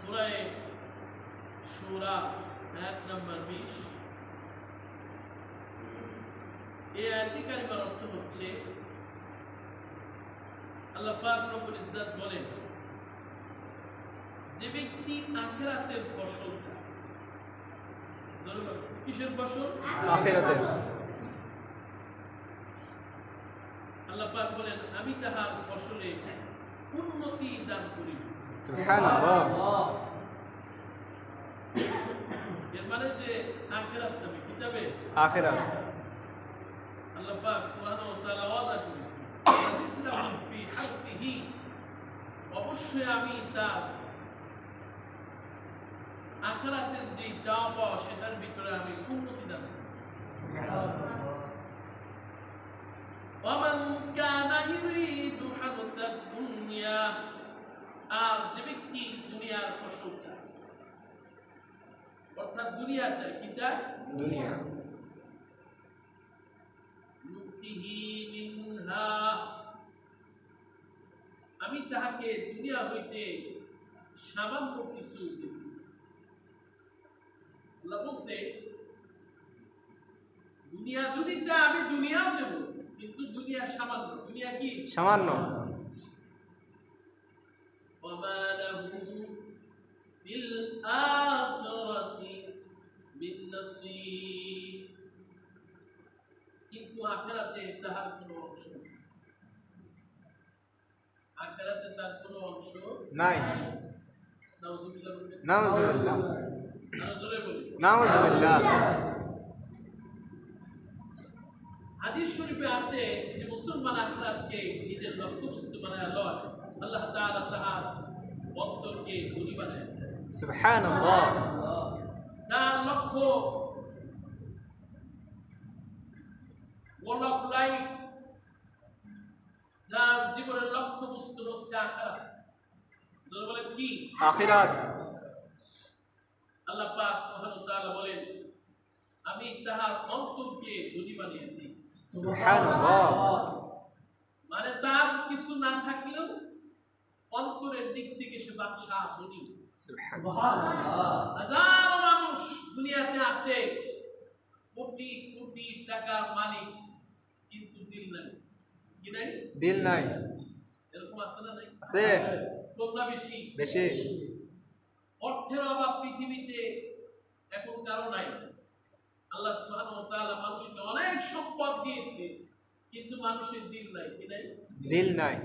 সূরা শূরা আয়াত নাম্বার 20। এই আয়াতি কারিমার অর্থ হচ্ছে আল্লাহ পাক রব্বুল ইজ্জত বলেন, যে ব্যক্তি আখিরাতের ফসল চায়। কিসের ফসল? আখিরাতের। আল্লাহ পাক বলেন, আমি তাহার ফসলে উন্নতি দান করি। সুবহানাল্লাহ। এর মানে যে আখিরাত চাবে, কি চাবে? আখিরাত। আল্লাহ পাক সুবহানাহু ওয়া তাআলা ওয়াদা করেছেন, আজিদলাহুম ফি হারফিহি, অবশ্যই আমি তার আখিরাতের যে চাওয়া পাওয়া সেটার ভিতরে আমি উন্নতি দান করি। ওয়ামান কানা ইউরিদু হারসাদ দুনিয়া, আর যে ব্যক্তি দুনিয়ার ফসল চায়, অর্থাৎ দুনিয়া চায়, কি চায়? দুনিয়া। নুতিহি মিনহা, আমি তাহাকে দুনিয়া হইতে সামান্য কিছু দেব। আল্লাহ বলছে, দুনিয়া যদি চায় আমি দুনিয়াও দেব, কিন্তু দুনিয়া সামান্য। দুনিয়া কি? সামান্য। ওয়ামা লাহু ফিল আখিরাতি মিন নাসীব, কিন্তু আখিরাতে তাহার কোনো অংশ নেই। আখিরাতে তার কোনো অংশ নাই। নাউজুবিল্লাহ বলবেন। নাউজুবিল্লাহ। আরো জোরে বলি। নাউজুবিল্লাহ। হাদিস শরীফে আছে যে মুসলমান আখিরাতকে নিজের লক্ষ্যবস্তু বানায় লয়, আল্লাহ তাআলা তাহার অন্তরকে ধনী বানায় দেয়। সুবহানাল্লাহ। যার লক্ষ্য গোল অফ লাইফ, যার জীবনের লক্ষ্যবস্তু হচ্ছে আখিরাত, জোরে বলেন কি? আখিরাত। আল্লাহ পাক সুবহানাহু ওয়া তাআলা বলেন, আমি তাহার অন্তরকে ধনী বানিয়ে দিই। সুবহানাল্লাহ। মানে তার কিছু না থাকলেও অন্তরের দিক থেকে সে বাদশা ধনী। সুবহানাল্লাহ। হাজার মানুষ দুনিয়াতে আছে, কোটি কোটি টাকার মালিক, কিন্তু দিল নাই। কি নাই? দিল নাই। এরকম আছে না? নাই? আছে। লোভটা বেশি। বেশি। অর্থের অভাব পৃথিবীতে এখন কারো নাই। আল্লাহ সুবহানাহু ওয়া তাআলা মানুষকে অনেক সম্পদ দিয়েছে, কিন্তু মানুষের দিল নাই। কি নাই? দিল নাই।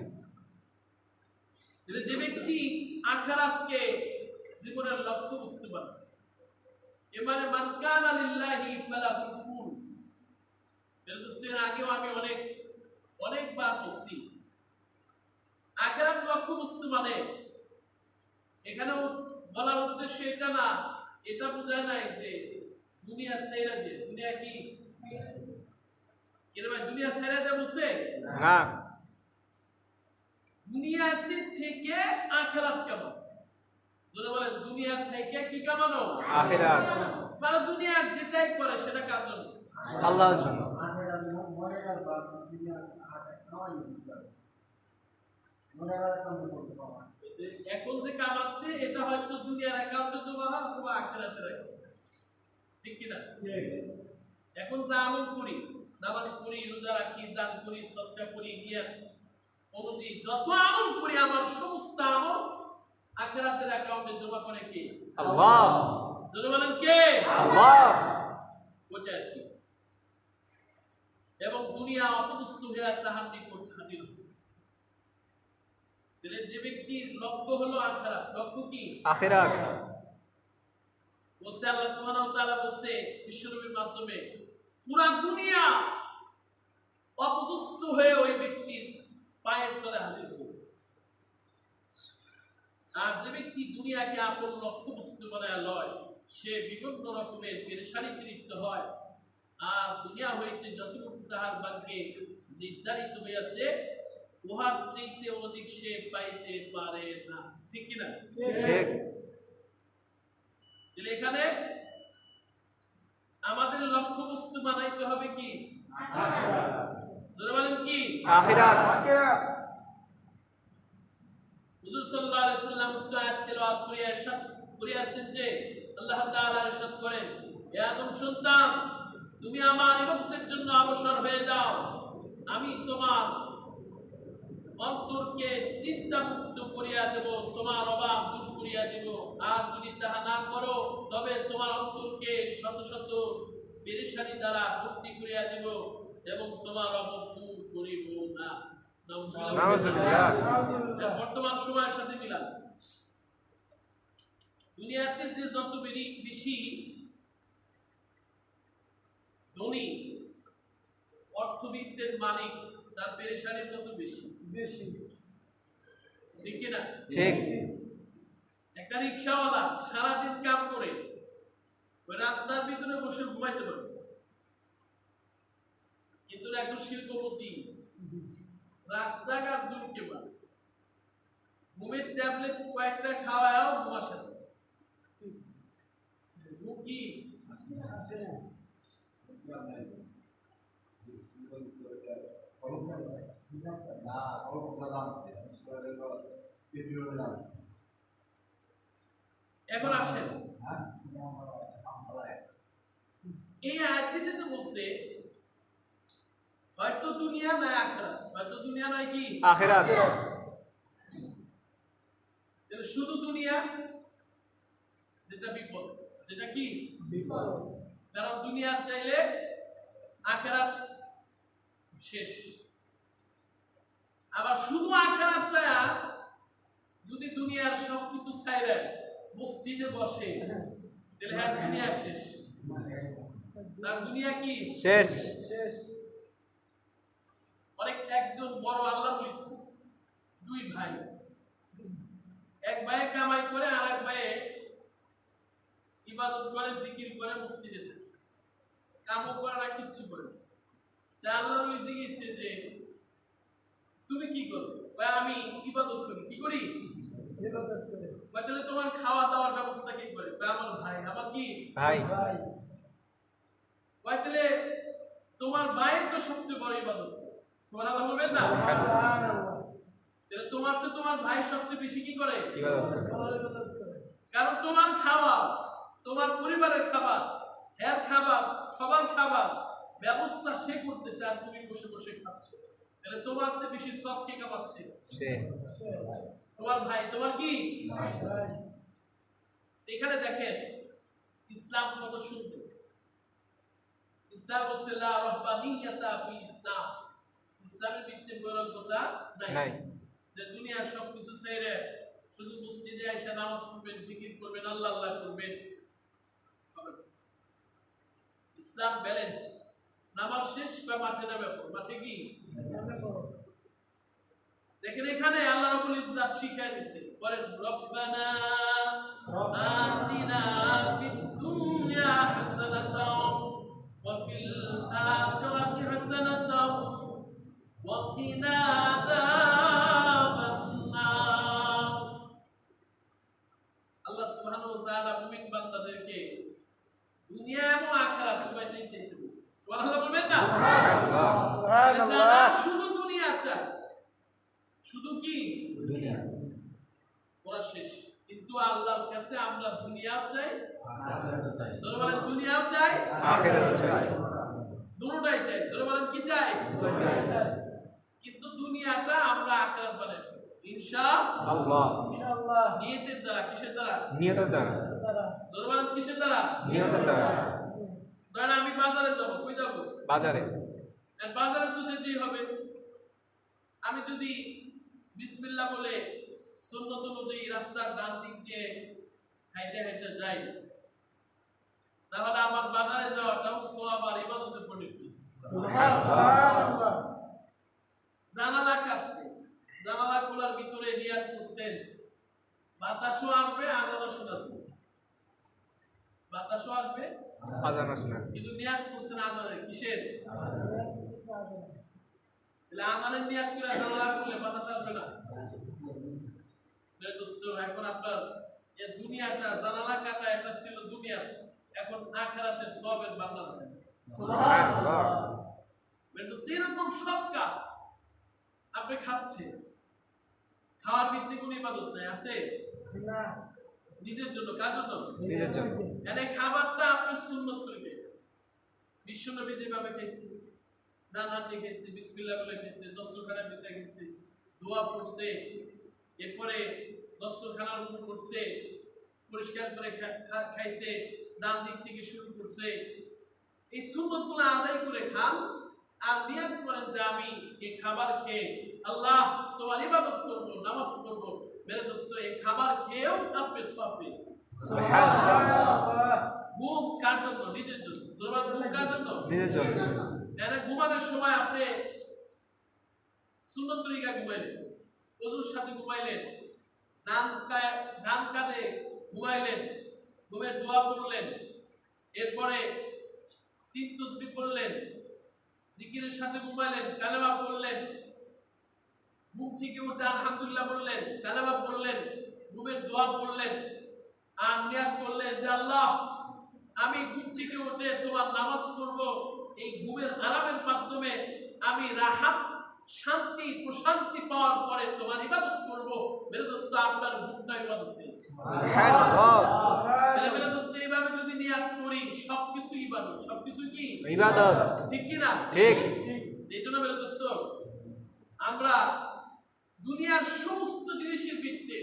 যে ব্যক্তি আখিরাতকে জীবনের লক্ষ্যবস্তু বানায়, এবারে মান কানা লিল্লাহি ফালাহু কুন, এর দোস্তের আগেও আমি অনেকবার বলছি, আখিরাত লক্ষ্যবস্তু মানে এখানেও বলার উদ্দেশ্য এটা না, এটা বোঝায় নাই যে দুনিয়া ছাইরা দিয়ে। দুনিয়া কি? এর ভাই দুনিয়া ছাইরা দিয়ে বলছে না। দুনিয়াতে থেকে আখিরাত কামানো। জোরে বলেন, দুনিয়া থেকে কি কামানো? আখিরাত। মানে দুনিয়ার যেটাই করে সেটা কার জন্য? আল্লাহর জন্য। এখন যে কামাচ্ছে এটা হয়তো দুনিয়ার অ্যাকাউন্টে জমা হয় অথবা আখিরাতের অ্যাকাউন্টে, ঠিক কি না? এখন যা আমল করি, নামাজ পড়ি, রোজা রাখি, দান করি, সদকা করি, জ্ঞান অনুযায়ী যত আমল করি, আমার সমস্ত আমল আখিরাতের অ্যাকাউন্টে জমা করে কে? আল্লাহ। জোরে বলেন কে? আল্লাহ। ওটা আর কি। এবং দুনিয়া অপদস্থ হয়ে তাহার নিকট হাজির হবে। তাহলে যে ব্যক্তির লক্ষ্য হলো আখিরাত, লক্ষ্য কি? আখিরাত। বলছে আল্লাহ সুবহানাহু ওয়া তাআলা বলছে বিশ্বনবীর মাধ্যমে, পুরা দুনিয়া অপদস্থ হয়ে ওই ব্যক্তির পায়ের তলে হাজির হয়েছে। আর যে ব্যক্তি দুনিয়াকে আপন লক্ষ্যবস্তু বানায় লয়, সে বিভিন্ন রকমের পেরেশানিতে লিপ্ত হয়, আর দুনিয়া হইতে যতটুকু তাহার ভাগ্যে নির্ধারিত হইয়াছে উহার চাইতে অধিক সে পাইতে পারে না। ঠিক কিনা? ঠিক। এখানে আমাদের লক্ষ্যবস্তু বানাইতে হবে কি? জোরে বলেন কি? আখিরাত। হুজুর সাল্লাল্লাহু আলাইহি সাল্লাম উক্ত আয়াত তেলাওয়াত করিয়াছেন যে আল্লাহ তাআলা ইরশাদ করেন, হে আদম সন্তান, তুমি আমার ইবাদতের জন্য অবসর হয়ে যাও, আমি তোমার অন্তরকে চিন্তামুক্ত করিয়া দেব, তোমার অভাব দূর করিয়া দেব। আর যদি তাহা না করো তবে তোমার অন্তরকে শত শত পেরেশানি দ্বারা ভর্তি করিয়া দেব এবং তোমার অভাব দূর করিব না। নাউজুবিল্লাহ। বর্তমান সময়ের সাথে মিলান। দুনিয়াতে যে যত বেশি ধনী অর্থবিত্তের মালিক, তার পেরেশানি তত বেশি। ঠিক কিনা? ঠিক। একটা রিক্সাওয়ালা সারাদিন কাম করে ওই রাস্তার ভিতরে বসে ঘুমাইতে পারে, কিন্তু একজন শিল্পপতি রাস্তাঘাট দুলকে পারে, ঘুমের ট্যাবলেট কয়েকটা খাওয়াও ঘুম আসে না। ঘুম কি এখন আসেন, এই আয়াতে যেটা বলছে হয়তো দুনিয়া নয় আখিরাত, হয়তো দুনিয়া নয় কি আখিরাত। শুধু দুনিয়া, যেটা বিপদ, যেটা কি বিপদ। কারণ দুনিয়া চাইলে আখিরাত শেষ। আবার শুধু আখিরাত চায়া যদি দুনিয়ার সবকিছু ছাইরা মসজিদে বসে তাহলে হ্যাঁ দুনিয়া শেষ, তার দুনিয়া কি শেষ। অনেক একজন বড় আল্লাহ বলেছে, দুই ভাই, এক ভাই কামাই করে আর এক ভাই ইবাদত করে, জিকির করে, মসজিদে থাকে, কামও করে না, কিচ্ছু করে না। আল্লাহ বলে জিজ্ঞেসে যে তুমি কি করো? আমি ইবাদত করি। কি করি? ইবাদত করি। তাহলে তোমার খাওয়া দাওয়ার ব্যবস্থা কি করে? আমার ভাই। আমার কি ভাই। তাহলে তোমার ভাইয়ের তো সবচেয়ে বড় ইবাদত। সুবহানাল্লাহ বলবেন না? তাহলে তোমার চেয়ে তোমার ভাই সবচেয়ে বেশি কি করে? ইবাদত করে। কারণ তোমার খাওয়া, তোমার পরিবারের খাবার, এর খাবার, সবার খাবার ব্যবস্থা সে করতেছে আর তুমি বসে বসে খাচ্ছ। তাহলে তোমার চেয়ে বেশি সব কে কামাচ্ছে? সে। তোমার ভাই। তোমার কি ভাই? এখানে দেখেন ইসলাম কত সুন্দর। ইসলাম বলছে লা রাহবানিয়াতা ফিল ইসলাম, ইসলামের ভিতরে বৈরাগ্যতা নাই। যে দুনিয়ার সবকিছু ছেড়ে শুধু মসজিদে এসে নামাজ পড়বেন, জিকির করবেন, আল্লাহ আল্লাহ করবেন। ইসলাম ব্যালেন্স। নামাজ শেষ বা মাঠে নামে পড়ো। মাঠে কি দেখেন এখানে আল্লাহ রাব্বুল ইজ্জাত শিখায় দিয়েছে, বলেন রব্বানা আতিনা ফিদ দুনিয়া হাসানাতাও ওয়া ফিল আখিরাতি হাসানাতাও ওয়া কিনা আযাবান নার। আল্লাহ সুবহানাহু ওয়া তাআলা মুমিন বান্দাদেরকে দুনিয়া এবং আখিরাত উভয়টাই চাইতে বলেছে। সুবহানাল্লাহ বলবেন না? সুবহানাল্লাহ। শুধু দুনিয়া চায়, শুধু কি দুনিয়া, ওরা শেষ। কিন্তু আল্লাহর কাছে আমরা দুনিয়াও চাই, জোরে বলেন দুনিয়াও চাই, আখিরাতও চাই, দুটোটাই চাই। জোরে বলেন কি চাই? কিন্তু দুনিয়াটা আমরা আখিরাত বানাই ইনশাআল্লাহ। ইনশাআল্লাহ। নিয়তের দ্বারা। কিসের দ্বারা? নিয়তের দ্বারা। জোরে বলেন কিসের দ্বারা? নিয়তের দ্বারা। ধরেন আমি বাজারে যাব, কই যাব? বাজারে। আর বাজারে তো যেতেই হবে। আমি যদি বিসমিল্লাহ বলে সুন্নত অনুযায়ী রাস্তার ডান দিক দিয়ে হাইটে হাইটে যাই, তাহলে আমার বাজারে যাওয়াটাও সওয়াব আর ইবাদতে পরিণত হবে। সুবহানাল্লাহ। জানালা কাটছে, জানালা খোলার ভিতরে নিয়াত করছেন, বাতাসও আসবে, আজানও শোনা যাবে। বাতাসও আসবে, আজানও শোনা যাবে। কিন্তু নিয়াত করছেন আজানের। কিসের? তাহলে আজানের নিয়াত করে জানালা খুলে বাতাস আসবে না। দোস্ত এখন আপনার এই দুনিয়াটা জানালা কাটা একটা ছিল দুনিয়া, এখন আখিরাতের সওয়াবের বান্দা হবে। সুবহানাল্লাহ। দোস্ত এরকম সব কাজ আপনি খাচ্ছেন, খাওয়ার ভিত্তি কোনো ইবাদত নাই, আছে? নিজের জন্য, কার জন্য? নিজের জন্য। এনে খাবারটা আপনি সুন্নত তরিকে, বিশ্বনবী যেভাবে খাইছে, ডান হাতে খাইছে, বিসমিল্লাহ বলে খাইছে, দস্তরখানা বিছায় খাইছে, দোয়া পড়ছে, এরপরে দস্তরখানার উপর করছে, পরিষ্কার করে খাইছে, ডান দিক থেকে শুরু করছে। এই সুন্নতগুলো আদায় করে খান আর নিয়ত করেন যে আমি এই খাবার খেয়ে আল্লাহ তোমার ইবাদত করব, নামাজ পড়ব। মেরে দোস্ত, এই খাবার খেয়েও আপনি সওয়াব পেয়ে সুবহানাল্লাহ। ঘুম কার জন্য? নিজের জন্য। তোমার ঘুম কার জন্য? নিজের জন্য। এনে ঘুমানোর সময় আপনি সুন্নত তরিকা ঘুমাইলেন, ওযুর সাথে ঘুমাইলেন, ডান কাঁধে ঘুমাইলেন, ঘুমের দোয়া পড়লেন, এরপরে 3 তাসবিহ পড়লেন, জিকিরের সাথে ঘুমাইলেন, কালেমা পড়লেন, ঘুম থেকে উঠে আলহামদুলিল্লাহ বললেন, কালেমা পড়লেন, ঘুমের দোয়া পড়লেন, আর নিয়াত করলেন যে আল্লাহ আমি ঘুম থেকে উঠে তোমার নামাজ পড়ব, এই ঘুমের আরামের মাধ্যমে আমি রাহাত, শান্তি, প্রশান্তি পাওয়ার পরে তোমার ইবাদত করব। মেরে দোস্ত, আপনার ঘুমটা ইবাদত হয়ে যাবে। সুবহানাল্লাহ। তাহলে মেরে দোস্ত, এইভাবে যদি নিয়াত করি সবকিছু ইবাদত, সবকিছু কি ইবাদত। ঠিক কি না? ঠিক। এই জন্য মেরে দোস্ত, আমরা দুনিয়ার সমস্ত জিনিসের ভিত্তিতে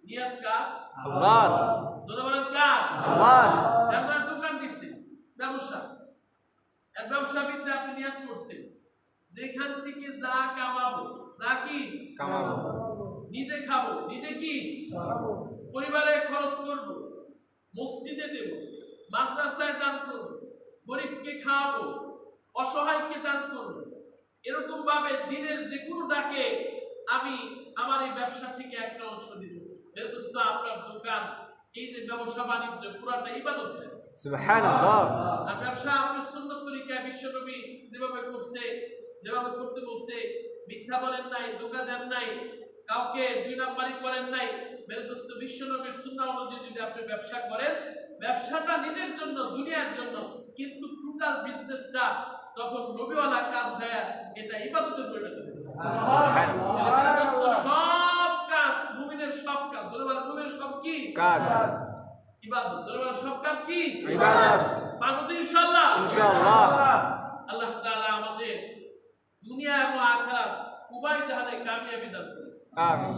নিয়াত কার? আল্লাহর। জোরে বলেন কার? আল্লাহর। আপনার দোকান দিছে, ব্যবসা, এক ব্যবসাবিদে আপনি নিয়াত করছেন যেখান থেকে যা কামাবো, যা কি কামাবো, নিজে খাবো, নিজে কি পরিবারে খরচ করব, মসজিদে দেব, মাদ্রাসায় দান করব, গরিবকে খাওয়াবো, অসহায়কে দান করব, এরকম ভাবে দিনের যে কোনো ডাকে আমি আমার এই ব্যবসা থেকে একটা অংশ দিব। এর দোস্ত, আপনার দোকান, এই যে ব্যবসা বাণিজ্য, পুরাটা ইবাদত হয়ে যায়। সুবহানাল্লাহ। আর ব্যবসা আপনি সুন্নত তরিকায় বিশ্বনবী যেভাবে করছে, যেভাবে করতে বলছে, মিথ্যা বলেন নাই, ধোঁকা দেন নাই, কাউকে 2 নাম্বারি করেন নাই। মেরে দোস্ত, বিশ্বনবীর সুন্নাহ অনুযায়ী যদি আপনি ব্যবসা করেন, ব্যবসাটা নিজের জন্য, দুনিয়ার জন্য, কিন্তু টোটাল বিজনেসটা তখন নবীওয়ালা কাজ হয়, এটা ইবাদতে পরিণত হয়। মেরে দোস্ত, সব কাজ, মুমিনের সব কাজ, জোরে বলেন, মুমিনের সব কি কাজ? ইবাদত। জোরে বলেন, সব কাজ কি ইবাদত। পারবো তো ইনশাআল্লাহ? ইনশাআল্লাহ। আল্লাহ তাআলা আমাদের দুনিয়া এবং আখিরাত উভয় জাহানে কামিয়াবি দান করুন। আমিন।